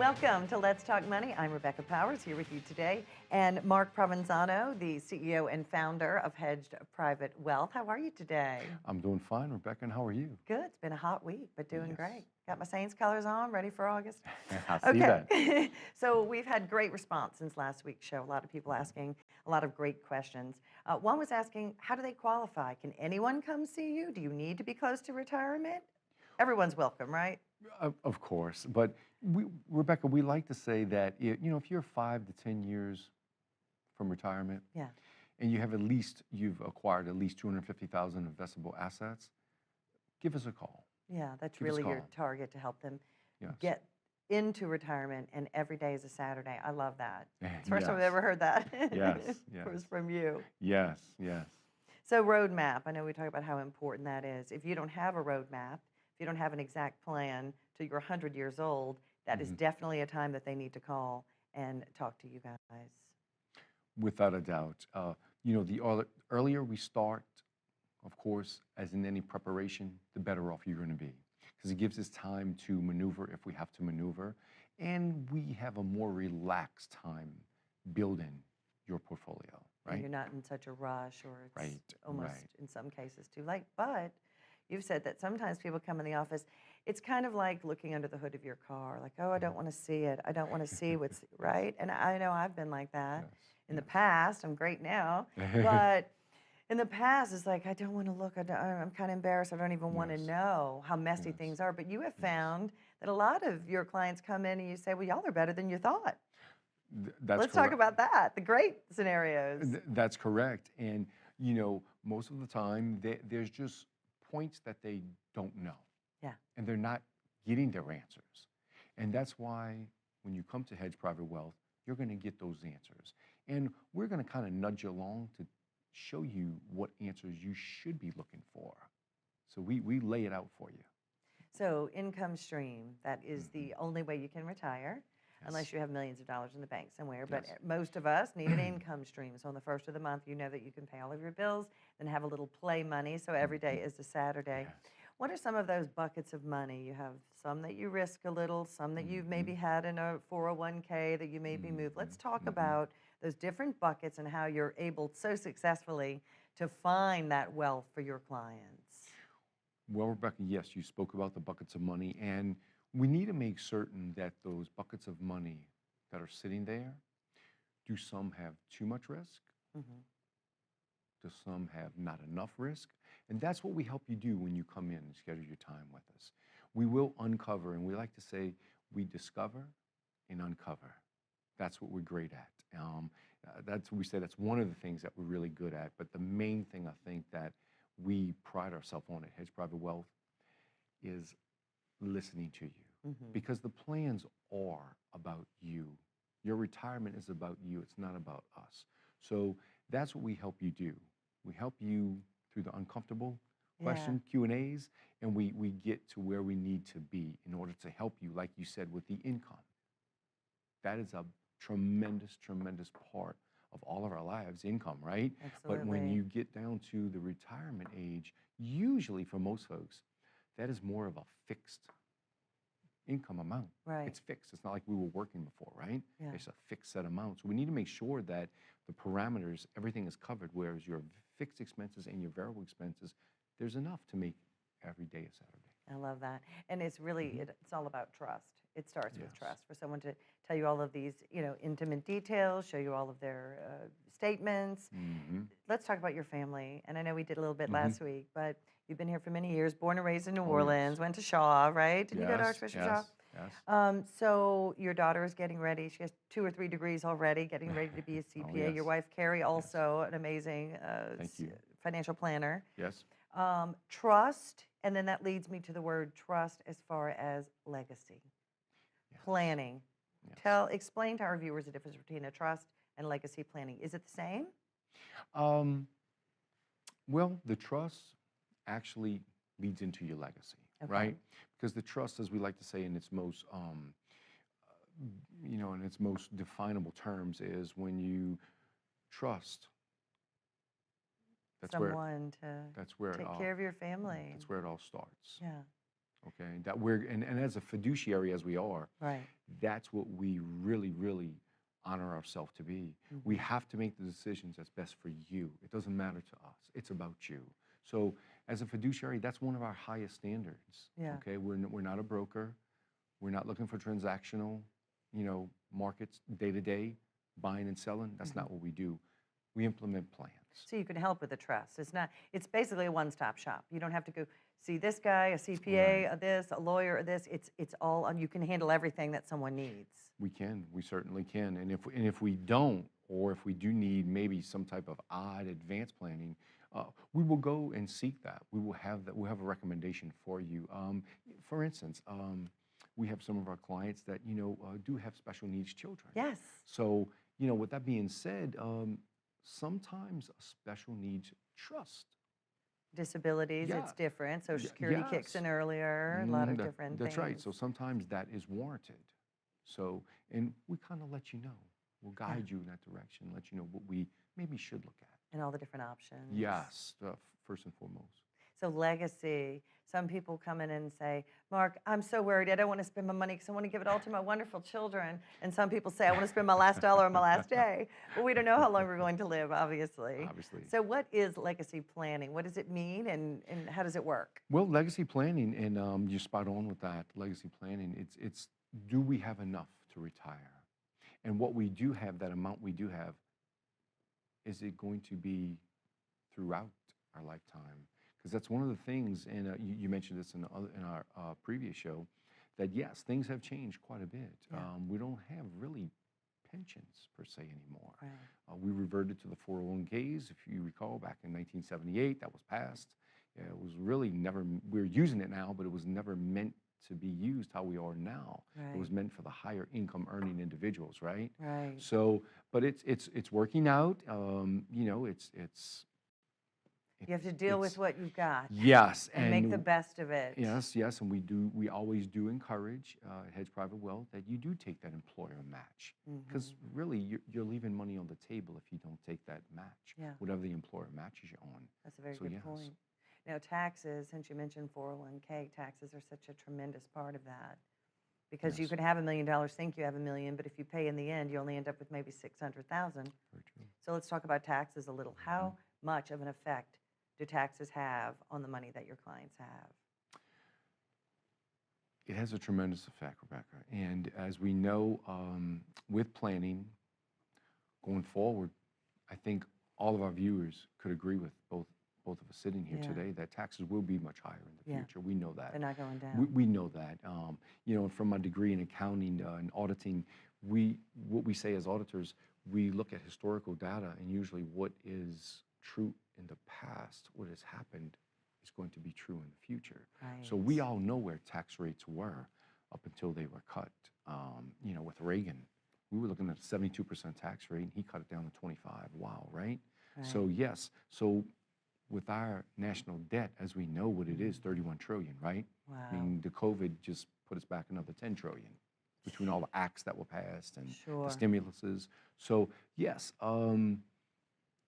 Welcome to Let's Talk Money. I'm Rebecca Powers here with you today, and Mark Provenzano, the CEO and founder of Hedged Private Wealth. How are you today? I'm doing fine, Rebecca, and how are you? Good. It's been a hot week, but doing Yes. great. Got my Saints colors on, ready for August. I see that. So we've had great response since last week's show. A lot of people asking a lot of great questions. One was asking, how do they qualify? Can anyone come see you? Do you need to be close to retirement? Everyone's welcome, right? Of course, but Rebecca, we like to say that if you're 5 to 10 years from retirement, Yeah. and you've acquired at least 250,000 investable assets, give us a call. Yeah, that's Give us a really your call. target to help them Yes. get into retirement, and every day is a Saturday. I love that. It's the first time I've Yes. ever heard that. Yes, It was yes. from you. Yes, yes. So roadmap, I know we talk about how important that is. If you don't have a roadmap, if you don't have an exact plan till you're 100 years old, that is Mhm. definitely a time that they need to call and talk to you guys. Without a doubt. The earlier we start, of course, as in any preparation, the better off you're going to be. Because it gives us time to maneuver if we have to maneuver. And we have a more relaxed time building your portfolio, And right? you're not in such a rush, or it's Right, almost right. in some cases too late. But you've said that sometimes people come in the office, it's kind of like looking under the hood of your car, like, oh, I don't want to see it. I don't want to see what's right. And I know I've been like that in the Yes, past. I'm great now. yes. But in the past, it's like, I don't want to look. I'm kind of embarrassed. I don't even want to Yes, know how messy yes, things are. But you have yes. found that a lot of your clients come in and you say, well, y'all are better than you thought. That's Let's talk correct. about that, the great scenarios. That's correct. And, most of the time, there's just points that they don't know. Yeah. And they're not getting their answers. And that's why when you come to Hedge Private Wealth, you're going to get those answers. And we're going to kind of nudge you along to show you what answers you should be looking for. So we lay it out for you. So income stream, that is Mhm. the only way you can retire, unless Yes. you have millions of dollars in the bank somewhere. But Yes. most of us need an income stream. So on the first of the month, you know that you can pay all of your bills and have a little play money. So every day Mhm. is a Saturday. Yes. What are some of those buckets of money? You have some that you risk a little, some that you've maybe Mhm. had in a 401k that you maybe moved. Let's Mhm. talk Mhm. about those different buckets and how you're able so successfully to find that wealth for your clients. Well, Rebecca, yes, you spoke about the buckets of money, and we need to make certain that those buckets of money that are sitting there, do some have too much risk? Hmm. Do some have not enough risk? And that's what we help you do when you come in and schedule your time with us. We will uncover, and we like to say we discover and uncover. That's what we're great at. That's what we say that's one of the things that we're really good at. But the main thing I think that we pride ourselves on at Hedge Private Wealth is listening to you. Hmm. Because the plans are about you. Your retirement is about you. It's not about us. So that's what we help you do. We help you through the uncomfortable Yeah. Q&As, and we get to where we need to be in order to help you, like you said, with the income. That is a tremendous, tremendous part of all of our lives, income, right? But when Absolutely. you get down to the retirement age, usually for most folks, that is more of a fixed income amount. Right. It's fixed. It's not like we were working before, right? Yeah. It's a fixed set amount. So we need to make sure that the parameters, everything is covered, whereas your fixed expenses and your variable expenses, there's enough to make every day a Saturday. I love that. And it's really, Mhm. it's all about trust. It starts with Yes. trust for someone to tell you all of these, intimate details, show you all of their statements. Mm-hmm. Let's talk about your family. And I know we did a little bit Mm-hmm. last week, but you've been here for many years, born and raised in New Oh, yes. Orleans, went to Shaw, right? Didn't you go to Yes, Archbishop Shaw? yes, yes. So your daughter is getting ready. She has 2 or 3 degrees already, getting ready to be a Oh, CPA. Your yes. wife, Carrie, Yes. also an amazing Thank you. financial planner. Yes. Trust, and then that leads me to the word trust as far as legacy, Yes. planning. Yes. Explain to our viewers the difference between a trust and legacy planning. Is it the same? Um, well, the trust actually leads into your legacy, Okay. right? Because the trust, as we like to say in its most, in its most definable terms, is when you trust. That's where Someone to that's where it take all care of your family. that's where it all starts. Yeah. okay? That and as a fiduciary as we are, Right. that's what we really, really honor ourselves to be. We have to make the decisions that's best for you. It doesn't matter to us. It's about you. So as a fiduciary, that's one of our highest standards. Yeah. Okay, we're not a broker. We're not looking for transactional, markets day to day, buying and selling. That's not what we do. We implement plans. So you can help with the trust. It's basically a one-stop shop. You don't have to go see this guy, a CPA, a this, a lawyer, a this. It's all, you can handle everything that someone needs. We certainly can. And if we don't, or if we do need maybe some type of odd advanced planning, we will go and seek that. We will have that. We'll have a recommendation for you. For instance, we have some of our clients that do have special needs children. Yes. So with that being said, sometimes a special needs trust. Disabilities, Yeah. it's different. Social Security kicks in earlier, a lot of different That's things. right. So sometimes that is warranted. So, and we kind of let you know. We'll guide you in that direction, let you know what we maybe should look at. And all the different options. Yes, first and foremost. So legacy, some people come in and say, Mark, I'm so worried. I don't want to spend my money because I want to give it all to my wonderful children. And some people say, I want to spend my last dollar on my last day. But we don't know how long we're going to live, obviously. Obviously. So what is legacy planning? What does it mean and how does it work? Well, legacy planning, and you're spot on with that. Legacy planning, it's do we have enough to retire? And what we do have, that amount we do have, is it going to be throughout our lifetime? Because that's one of the things, and you mentioned this in our previous show, that yes, things have changed quite a bit. Yeah. We don't have really pensions per se anymore. Right. We reverted to the 401ks, if you recall, back in 1978. That was passed. Yeah, it was really never, we're using it now, but it was never meant to be used how we are now. Right. It was meant for the higher income earning individuals, right? Right. So, but it's working out. You have to deal with what you've got. Yes, and make the best of it. Yes, and we always do encourage at Hedge Private Wealth that you do take that employer match, because really you're leaving money on the table if you don't take that match, Yeah. whatever the employer matches you on. That's a very So, good yes. point. Now, taxes, since you mentioned 401k, taxes are such a tremendous part of that. Because you Yes. could have $1 million, think you have $1 million, but if you pay in the end, you only end up with maybe 600,000. Very true. So let's talk about taxes a little. How much of an effect do taxes have on the money that your clients have? It has a tremendous effect, Rebecca. And as we know, with planning going forward, I think all of our viewers could agree with both of us sitting here Yeah. today that taxes will be much higher in the Yeah. future. We know that. They're not going down. We know that. From my degree in accounting and auditing, what we say as auditors, we look at historical data, and usually what is true in the past, what has happened, is going to be true in the future. Right. So we all know where tax rates were up until they were cut. With Reagan, we were looking at a 72% tax rate, and he cut it down to 25. Wow, right? So yes, with our national debt, as we know what it is, 31 trillion, right? Wow. I mean, the COVID just put us back another 10 trillion between all the acts that were passed and Sure. the stimuluses. So yes,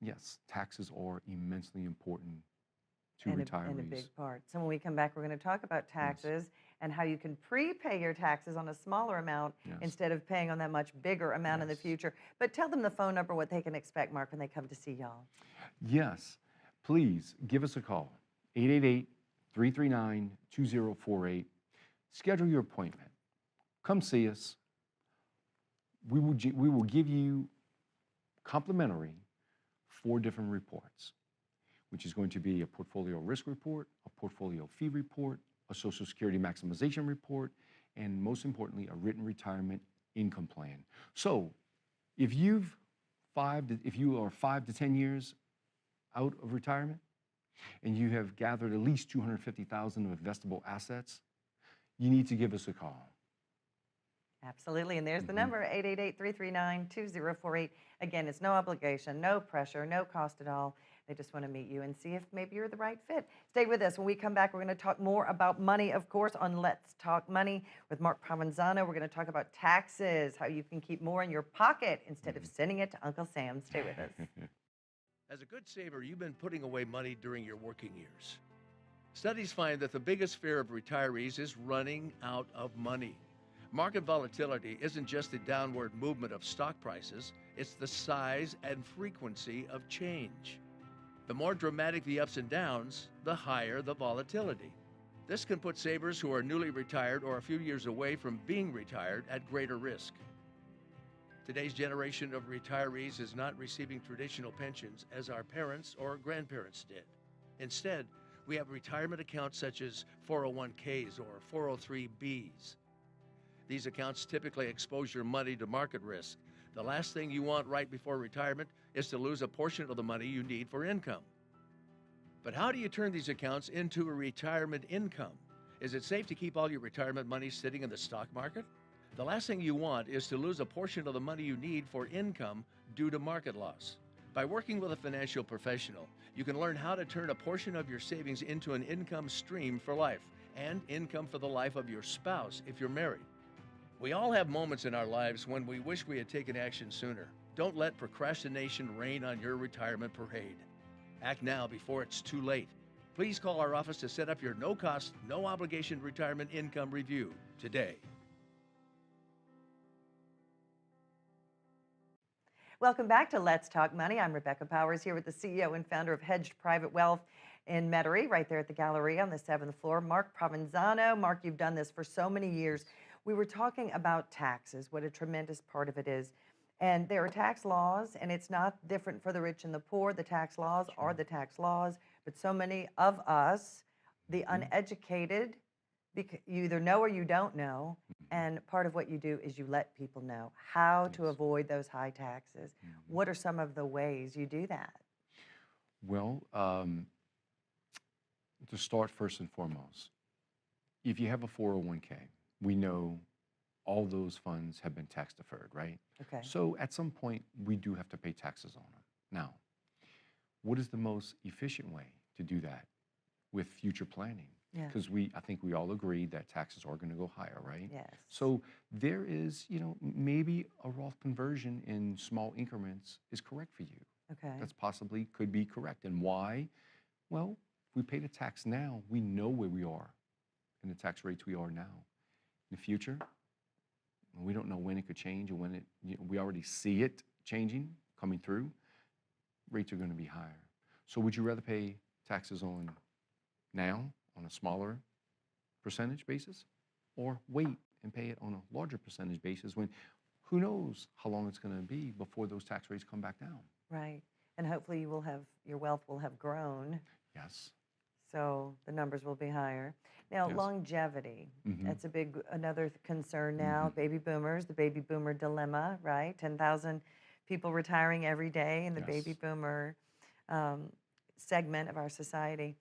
yes, taxes are immensely important to retirees. And a big part. So when we come back, we're going to talk about taxes and how you can prepay your taxes on a smaller amount Yes. instead of paying on that much bigger amount in the Yes. future. But tell them the phone number, what they can expect, Mark, when they come to see y'all. Yes, please give us a call, 888-339-2048. Schedule your appointment. Come see us. We will give you complimentary 4 different reports, which is going to be a portfolio risk report, a portfolio fee report, a Social Security maximization report, and most importantly, a written retirement income plan. So if you are 5 to 10 years out of retirement and you have gathered at least $250,000 of investable assets, you need to give us a call. Absolutely. And there's the number, 888-339-2048. Again, it's no obligation, no pressure, no cost at all. They just want to meet you and see if maybe you're the right fit. Stay with us. When we come back, we're going to talk more about money, of course, on Let's Talk Money with Mark Provenzano. We're going to talk about taxes, how you can keep more in your pocket instead of sending it to Uncle Sam. Stay with us. As a good saver, you've been putting away money during your working years. Studies find that the biggest fear of retirees is running out of money. Market volatility isn't just the downward movement of stock prices, it's the size and frequency of change. The more dramatic the ups and downs, the higher the volatility. This can put savers who are newly retired or a few years away from being retired at greater risk. Today's generation of retirees is not receiving traditional pensions as our parents or grandparents did. Instead, we have retirement accounts such as 401ks or 403bs. These accounts typically expose your money to market risk. The last thing you want right before retirement is to lose a portion of the money you need for income. But how do you turn these accounts into a retirement income? Is it safe to keep all your retirement money sitting in the stock market? The last thing you want is to lose a portion of the money you need for income due to market loss. By working with a financial professional, you can learn how to turn a portion of your savings into an income stream for life and income for the life of your spouse if you're married. We all have moments in our lives when we wish we had taken action sooner. Don't let procrastination reign on your retirement parade. Act now before it's too late. Please call our office to set up your no-cost, no-obligation retirement income review today. Welcome back to Let's Talk Money. I'm Rebecca Powers here with the CEO and founder of Hedged Private Wealth in Metairie, right there at the Galleria on the 7th floor, Mark Provenzano. Mark, you've done this for so many years. We were talking about taxes, what a tremendous part of it is. And there are tax laws, and it's not different for the rich and the poor. The tax laws are the tax laws, but so many of us, the uneducated, you either know or you don't know, and part of what you do is you let people know how to avoid those high taxes. What are some of the ways you do that? Well, to start first and foremost, if you have a 401k, we know all those funds have been tax deferred, right? Okay. So at some point, we do have to pay taxes on them. Now, what is the most efficient way to do that with future planning? Yeah. Because I think we all agree that taxes are going to go higher, right? Yes. So there is, maybe a Roth conversion in small increments is correct for you. Okay. That's possibly could be correct. And why? Well, if we pay the tax now, we know where we are and the tax rates we are now. In the future, we don't know when it could change or when we already see it changing, coming through. Rates are going to be higher. So would you rather pay taxes on now on a smaller percentage basis, or wait and pay it on a larger percentage basis when who knows how long it's going to be before those tax rates come back down? Right. And hopefully your wealth will have grown. Yes. So the numbers will be higher. Now, Yes. longevity, Mhm. that's another concern now. Baby boomers, the baby boomer dilemma, right? 10,000 people retiring every day in the baby Yes. boomer segment of our society.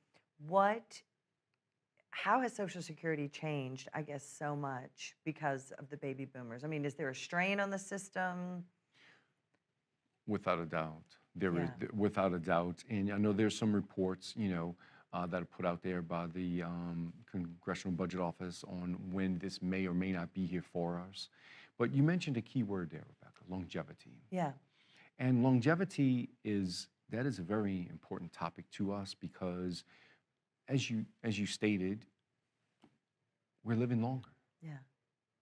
How has Social Security changed, I guess, so much because of the baby boomers? I mean, is there a strain on the system? Without a doubt. There is, Yeah. without a doubt. And I know there's some reports, that are put out there by the Congressional Budget Office on when this may or may not be here for us. But you mentioned a key word there, Rebecca, longevity. Yeah. And longevity is a very important topic to us because as you stated, we're living longer. Yeah.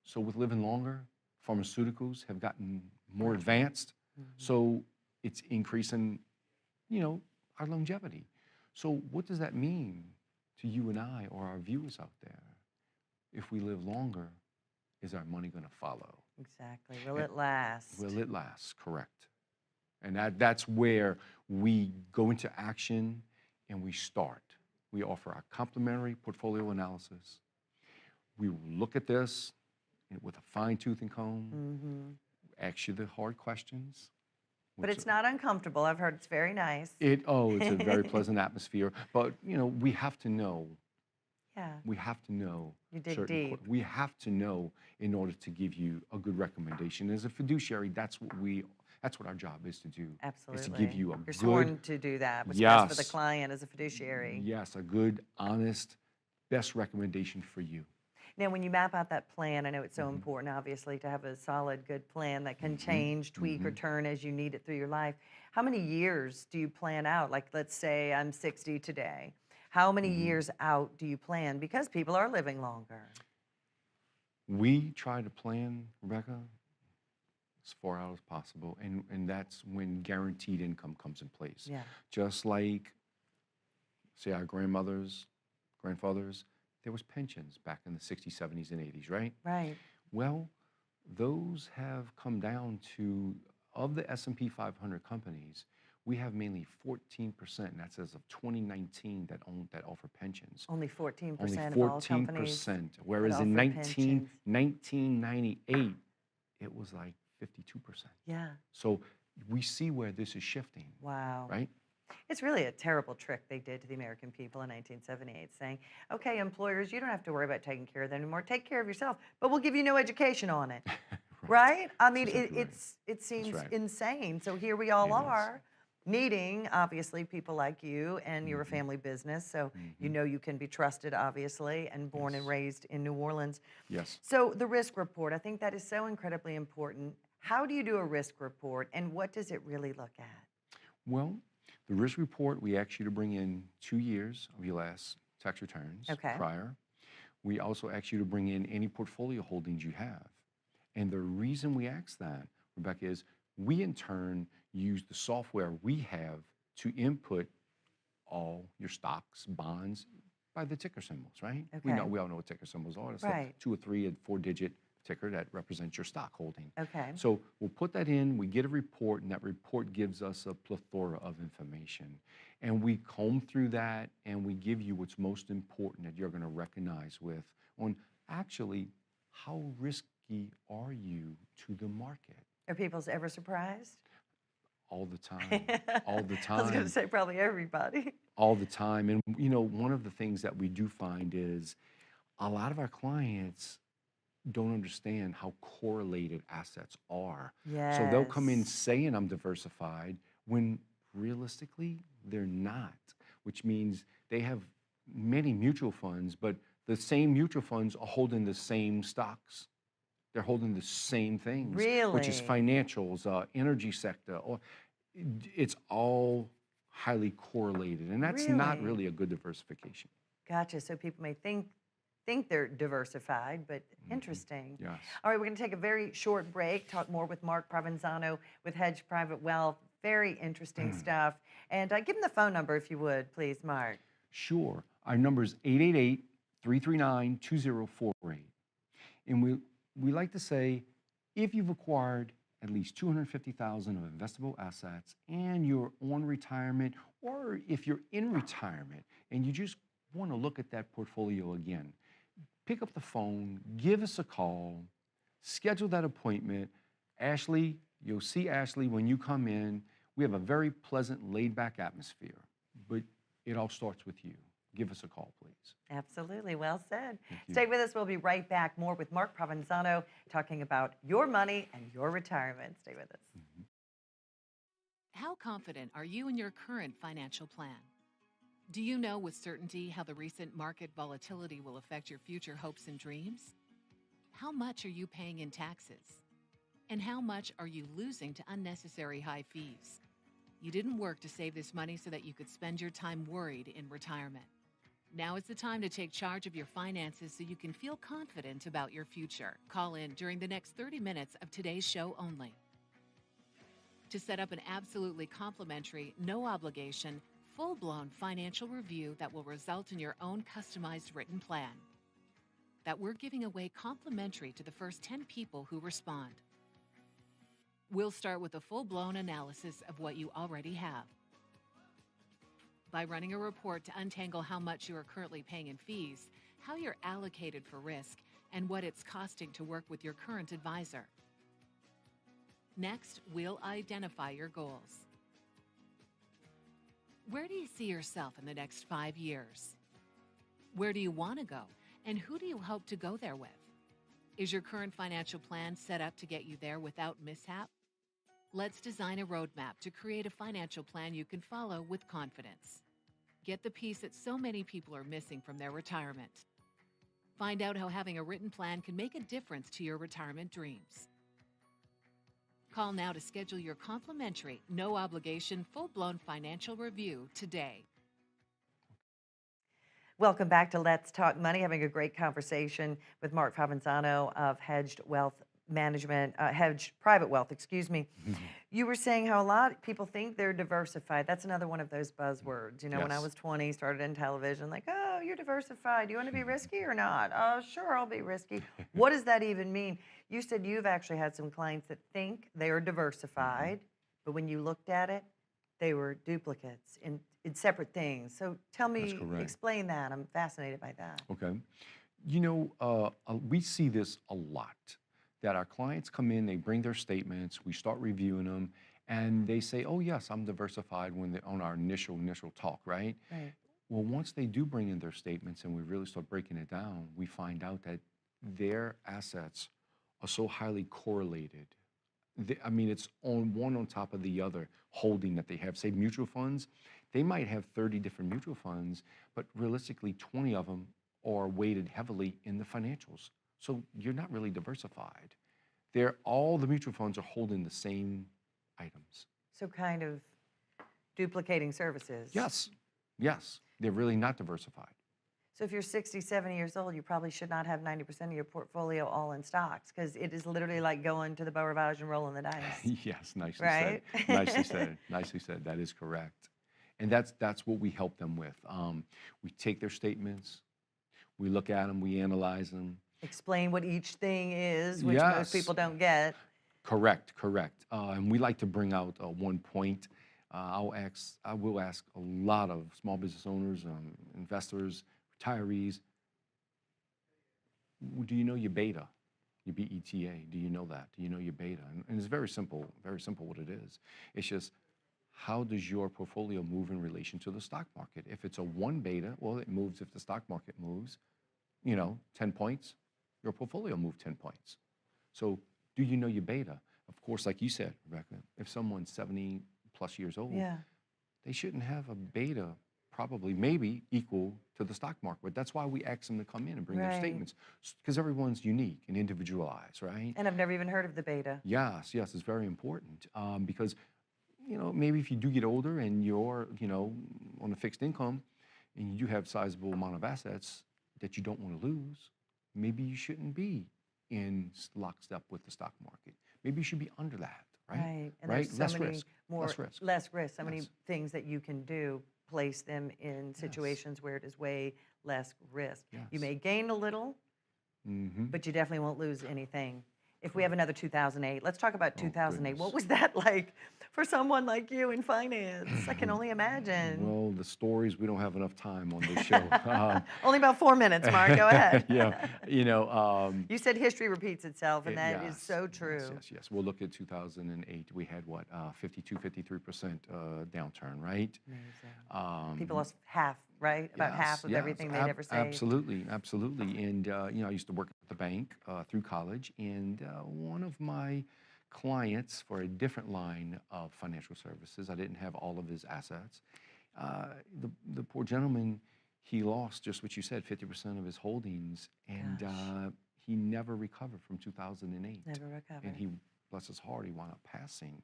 So with living longer, pharmaceuticals have gotten more Right. advanced. So it's increasing, our longevity. So what does that mean to you and I or our viewers out there? If we live longer, is our money going to follow? Exactly. Will And it last? Will it last? Correct. And that's where we go into action and we start. We offer our complimentary portfolio analysis. We look at this with a fine tooth and comb, ask you the hard questions. But it's not uncomfortable. I've heard it's very nice. It's a very pleasant atmosphere. But, we have to know. Yeah. We have to know. You dig certain deep. We have to know in order to give you a good recommendation. As a fiduciary, that's what our job is to do. Absolutely. Is to give you a You're good, sworn to do that. What's best for the Yes. client as a fiduciary. yes, a good, honest, best recommendation for you. Now, when you map out that plan, I know it's so important, obviously, to have a solid, good plan that can change, tweak, or turn as you need it through your life. How many years do you plan out? Like, let's say I'm 60 today. How many years out do you plan? Because people are living longer. We try to plan, Rebecca, as far out as possible, and that's when guaranteed income comes in place. Yeah. Just like, say, our grandfathers, there was pensions back in the 60s, 70s, and 80s, right? Right. Well, those have come down to, of the S&P 500 companies, we have mainly 14%, and that's as of 2019, that offer pensions. Only 14% Only of all companies. 14%, whereas in offer pensions. 1998, it was like 52%. Yeah. So we see where this is shifting, Wow. right? It's really a terrible trick they did to the American people in 1978, saying, okay, employers, you don't have to worry about taking care of them anymore. Take care of yourself, but we'll give you no education on it. Right? I mean, That's exactly right. it seems right. insane. So here we all It is. are needing, obviously, people like you, and you're a family business, so you know you can be trusted, obviously, and born and Yes. raised in New Orleans. Yes. So the risk report, I think that is so incredibly important. How do you do a risk report, and what does it really look at? Well, the risk report, we ask you to bring in 2 years of your last tax returns Okay. prior. We also ask you to bring in any portfolio holdings you have. And the reason we ask that, Rebecca, is we in turn use the software we have to input all your stocks, bonds by the ticker symbols, right? We Okay. all know what ticker symbols are. It's Right. a 2 or 3 and 4-digit ticker that represents your stock holding. Okay. So we'll put that in, we get a report, and that report gives us a plethora of information. And we comb through that, and we give you what's most important that you're going to recognize with on actually how risky are you to the market? Are people ever surprised? All the time. All the I was going time. to say probably everybody. All the time. And, one of the things that we do find is a lot of our clients don't understand how correlated assets are. Yes. So they'll come in saying I'm diversified when realistically they're not, which means they have many mutual funds, but the same mutual funds are holding the same stocks. They're holding the same things, which is Really? financials, energy sector, or it's all highly correlated, and that's not Really? really a good diversification. Gotcha. So people may think they're diversified, but interesting. Yes. All right, we're going to take a very short break, talk more with Mark Provenzano with Hedge Private Wealth. Very interesting stuff. And give him the phone number if you would, please, Mark. Sure. Our number is 888-339-2048. And we like to say, if you've acquired at least $250,000 of investable assets and you're on retirement, or if you're in retirement and you just want to look at that portfolio again, pick up the phone, give us a call, schedule that appointment. Ashley, you'll see Ashley when you come in. We have a very pleasant, laid-back atmosphere, but it all starts with you. Give us a call, please. Absolutely. Well said. Thank you. Stay with us. We'll be right back. More with Mark Provenzano talking about your money and your retirement. Stay with us. How confident are you in your current financial plan? Do you know with certainty how the recent market volatility will affect your future hopes and dreams? How much are you paying in taxes? And how much are you losing to unnecessary high fees? You didn't work to save this money so that you could spend your time worried in retirement. Now is the time to take charge of your finances so you can feel confident about your future. Call in during the next 30 minutes of today's show only to set up an absolutely complimentary, no obligation, full-blown financial review that will result in your own customized written plan that we're giving away complimentary to the first 10 people who respond. We'll start with a full-blown analysis of what you already have. By running a report to untangle how much you are currently paying in fees, how you're allocated for risk, and what it's costing to work with your current advisor. Next, we'll identify your goals. Where do you see yourself in the next 5 years? Where do you want to go, and who do you hope to go there with? Is your current financial plan set up to get you there without mishap? Let's design a roadmap to create a financial plan you can follow with confidence. Get the piece that so many people are missing from their retirement. Find out how having a written plan can make a difference to your retirement dreams. Call now to schedule your complimentary, no obligation, full-blown financial review today. Welcome back to Let's Talk Money. Having a great conversation with Mark Provenzano of Hedged Wealth Management, Hedged Private Wealth, excuse me. You were saying how a lot of people think they're diversified. That's another one of those buzzwords. You know, when I Yes. was 20, started in television, like, oh, you're diversified. Do you want to be risky or not? Oh, sure, I'll be risky. What does that even mean? You said you've actually had some clients that think they are diversified, but when you looked at it, they were duplicates in separate things. So tell That's me, correct. explain that. I'm fascinated by that. Okay. You know, we see this a lot, that our clients come in, they bring their statements, we start reviewing them, and they say, oh, yes, I'm diversified when they're on our initial talk, right? Right. Well, once they do bring in their statements and we really start breaking it down, we find out that their assets are so highly correlated. I mean, it's on one on top of the other holding that they have. Say mutual funds, they might have 30 different mutual funds, but realistically, 20 of them are weighted heavily in the financials. So you're not really diversified. All the mutual funds are holding the same items. So kind of duplicating services. Yes, yes, they're really not diversified. So if you're 60, 70 years old, you probably should not have 90% of your portfolio all in stocks because it is literally like going to the Beau Rivage and rolling the dice. Yes, nicely Right? said. Nicely said. Nicely said. That is correct. And that's what we help them with. We take their statements, we look at them, we analyze them. Explain what each thing is, which most Yes. people don't get. Correct, correct. And we like to bring out one point. I will ask a lot of small business owners, investors, retirees, do you know your beta, your BETA? Do you know that? Do you know your beta? And it's very simple what it is. It's just, how does your portfolio move in relation to the stock market? If it's a 1 beta, well, it moves if the stock market moves, 10 points, your portfolio moved 10 points. So do you know your beta? Of course, like you said, Rebecca, if someone's 70 plus years old, Yeah. they shouldn't have a beta probably maybe equal to the stock market. But that's why we ask them to come in and bring their Right. statements, because everyone's unique and individualized, right? And I've never even heard of the beta. Yes, yes, it's very important because, maybe if you do get older and you're, on a fixed income and you do have sizable amount of assets that you don't want to lose, maybe you shouldn't be in lockstep with the stock market. Maybe you should be under that, right? And Right? there's so Less many risk. more, Less risk. less risk, so many Yes. things that you can do, place them in situations where it is way less risk. You Yes. may gain a little, Mm-hmm. but you definitely won't lose anything. If we have another 2008, let's talk about Oh, 2008. What goodness. was that like for someone like you in finance? I can only imagine. Well, the stories, we don't have enough time on this show. Only about 4 minutes, Mark. Go ahead. Yeah, You said history repeats itself, and that is yes, so yes, true. Yes. We'll look at 2008. We had what, 52, 53% downturn, right? Amazing. People lost half, right? About half of Yes, everything they'd ever saved. Absolutely, absolutely. And I used to work at the bank through college, and one of my clients for a different line of financial services, I didn't have all of his assets. The poor gentleman, he lost just what you said, 50% of his holdings, and Gosh. he never recovered from 2008. Never recovered. And he, bless his heart, he wound up passing.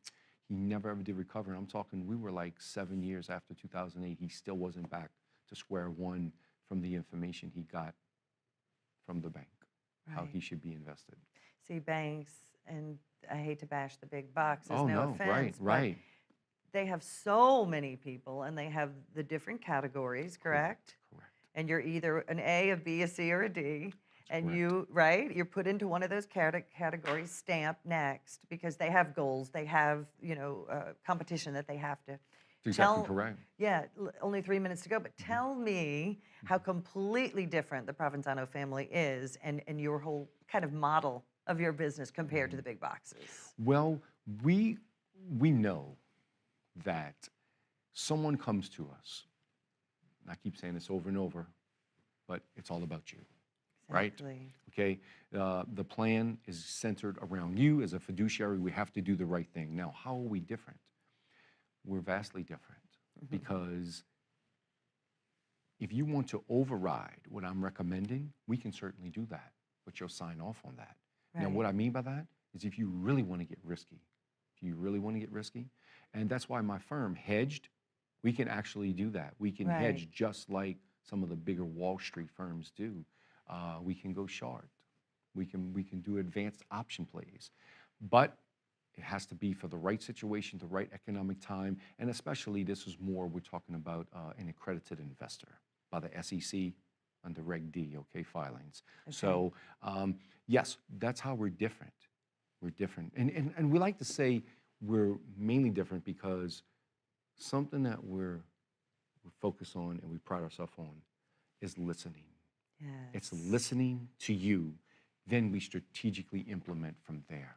He never ever did recover. And I'm talking, we were like 7 years after 2008. He still wasn't back to square one from the information he got from the bank, how Right. he should be invested. See, banks, and I hate to bash the big boxes, Oh, no no, offense, right, but right. they have so many people, and they have the different categories, correct? Correct. And you're either an A, a B, a C, or a D. And correct. you're put into one of those categories, stamp next, because they have goals, they have, competition that they have to. That's exactly Tell- correct. Yeah, only 3 minutes to go, but tell me how completely different the Provenzano family is and your whole kind of model of your business compared to the big boxes. Well, we know that someone comes to us, and I keep saying this over and over, but it's all about you. Right. Exactly. Okay, the plan is centered around you. As a fiduciary, we have to do the right thing. Now, how are we different? We're vastly different because if you want to override what I'm recommending, we can certainly do that, but you'll sign off on that. Now, Right. what I mean by that is if you really want to get risky, and that's why my firm, Hedged, we can actually do that. We can Right. hedge just like some of the bigger Wall Street firms do. We can go short. We can do advanced option plays. But it has to be for the right situation, the right economic time, and especially this is more, we're talking about an accredited investor by the SEC under Reg D, okay, filings. Okay. So yes, that's how we're different. We're different. And we like to say we're mainly different because something that we're focused on and we pride ourselves on is listening. Yes. It's listening to you, then we strategically implement from there.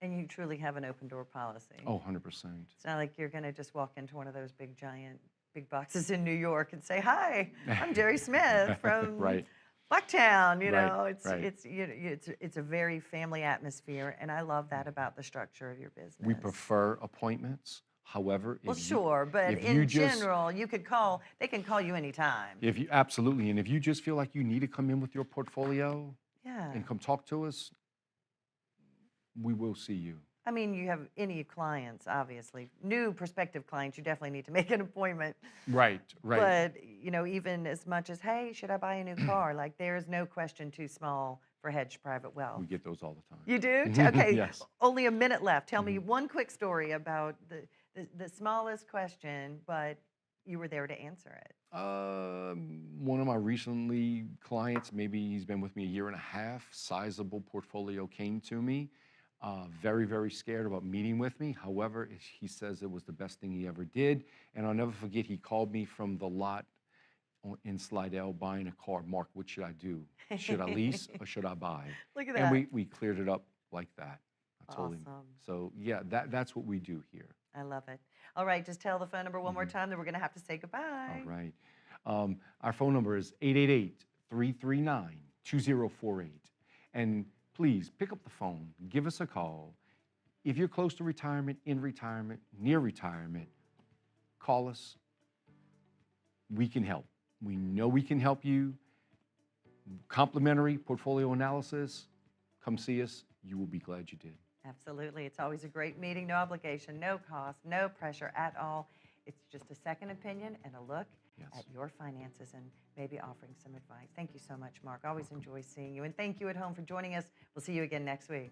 And you truly have an open door policy. Oh, 100%. It's not like you're going to just walk into one of those big, giant, big boxes in New York and say, "Hi, I'm Jerry Smith from Right. Bucktown." You Right, know, it's right. it's a very family atmosphere, and I love that about the structure of your business. We prefer appointments. However, Well, if sure, but if you in just- general, you could call. They can call you anytime. if you absolutely, and if you just feel like you need to come in with your portfolio Yeah. and come talk to us, we will see you. I mean, you have any clients, obviously. New prospective clients, you definitely need to make an appointment. Right, right. But, even as much as, hey, should I buy a new car? Like, there is no question too small for Hedge Private Wealth. We get those all the time. You do? Okay. Yes. Only a minute left. Tell me one quick story about the smallest question, but you were there to answer it. One of my recently clients, maybe he's been with me a year and a half, sizable portfolio came to me, very, very scared about meeting with me. However, he says it was the best thing he ever did. And I'll never forget, he called me from the lot in Slidell buying a car. "Mark, what should I do? Should I lease or should I buy?" Look at that. And we cleared it up like that. I told him. Awesome. So yeah, that's what we do here. I love it. All right, just tell the phone number one more time, then we're going to have to say goodbye. All right. Our phone number is 888-339-2048. And please pick up the phone, give us a call. If you're close to retirement, in retirement, near retirement, call us. We can help. We know we can help you. Complimentary portfolio analysis. Come see us. You will be glad you did. Absolutely. It's always a great meeting, no obligation, no cost, no pressure at all. It's just a second opinion and a look Yes. at your finances and maybe offering some advice. Thank you so much, Mark. Always enjoy seeing you. And thank you at home for joining us. We'll see you again next week.